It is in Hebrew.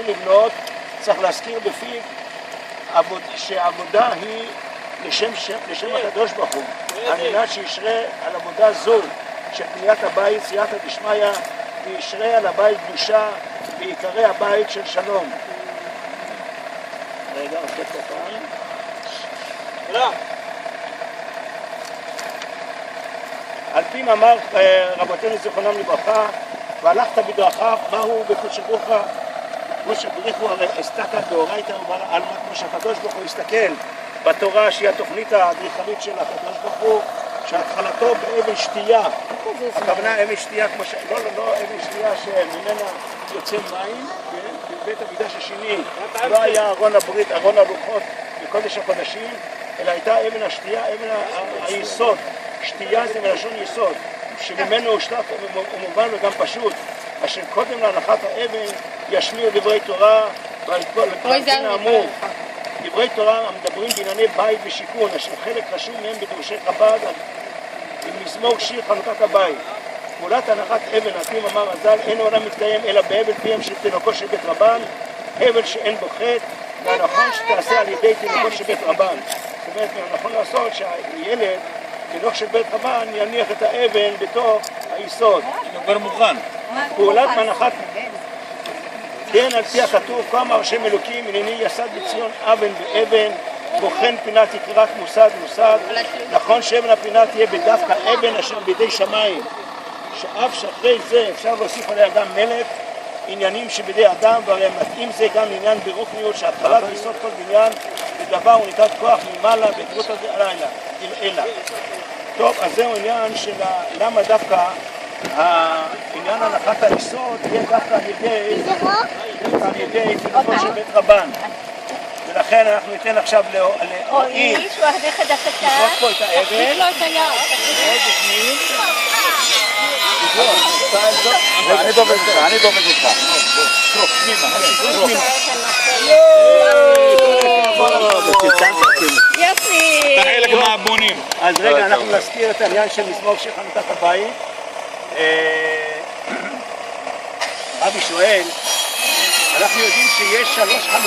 מתחיל לבנות, צריך להזכיר בפיו שהעבודה היא לשם הקדוש ברוך הוא, על מנת שישרה על עבודה זו של בניית הבית סייעתא דשמיא, וישרה על הבית קדושה ויקרא הבית של שלום. רגע, עושה קטן. תודה. על פי מאמר רבותינו זיכרונם לברכה, והלכת בדרכיו, מהו בקודש בריך הוא הרי אסתכא דאורייתא ובעלמא, כמו שהקדוש ברוך הוא הסתכל בתורה שהיא התוכנית האדריכלית של הקדוש ברוך הוא, שהתחלתו באבן שתייה, הכוונה אבן שתייה כמו ש... לא אבן שתייה שממנה יוצא מים, בבית המקדש השני לא היה ארון הברית, ארון הלוחות בקודש הקודשים, אלא הייתה אבן השתייה, אבן היסוד. שתייה זה מלשון יסוד, שממנו הושתק ומובן וגם פשוט, אשר קודם להנחת האבן ישמיעו דברי תורה ולפרטין האמור. דברי תורה המדברים בענייני בית ושיכון, אשר חלק חשוב מהם בדורשי חב"ד במזמור שיר חנוכת הבית. פעולת הנחת אבן, על פי מאמר הז"ל, אין העולם מתקיים אלא בהבל פיהם של תינוקו של בית רבן, הבל שאין בו חטא, והנכון שתעשה על ידי תינוקו של בית רבן. זאת אומרת, נכון לעשות שהילד, תינוק של בית רבן, יניח את האבן בתוך היסוד. זה כבר מוכן. פעולת מנחת, כן, על פי הכתוב, כה אמר השם אלוקים, הנני יסד בציון אבן באבן, בוחן פינה תקרא מוסד מוסד. נכון שאבן הפינה תהיה בדווקא אבן אשר בידי שמיים, שאף שאחרי זה אפשר להוסיף עליה גם מלט, עניינים שבידי אדם, והרי מתאים זה גם לעניין ברוחניות, שהתחלת יסוד כל בניין בדבר הוא ניתן כוח ממעלה בקרות הלילה, אלא. טוב, אז זהו עניין של למה דווקא העניין הנחת היסוד יהיה דווקא על ידי תינוקו של בית רבן. ולכן אנחנו ניתן עכשיו להועיל לפרוט פה את האבן בפנים. אני דובד אותך. יופי. אתה חלק מהבונים. אז רגע, אנחנו נזכיר את העניין של מזמור שיר חנוכת הבית. רבי שואל, אנחנו יודעים שיש 3 חנוכות.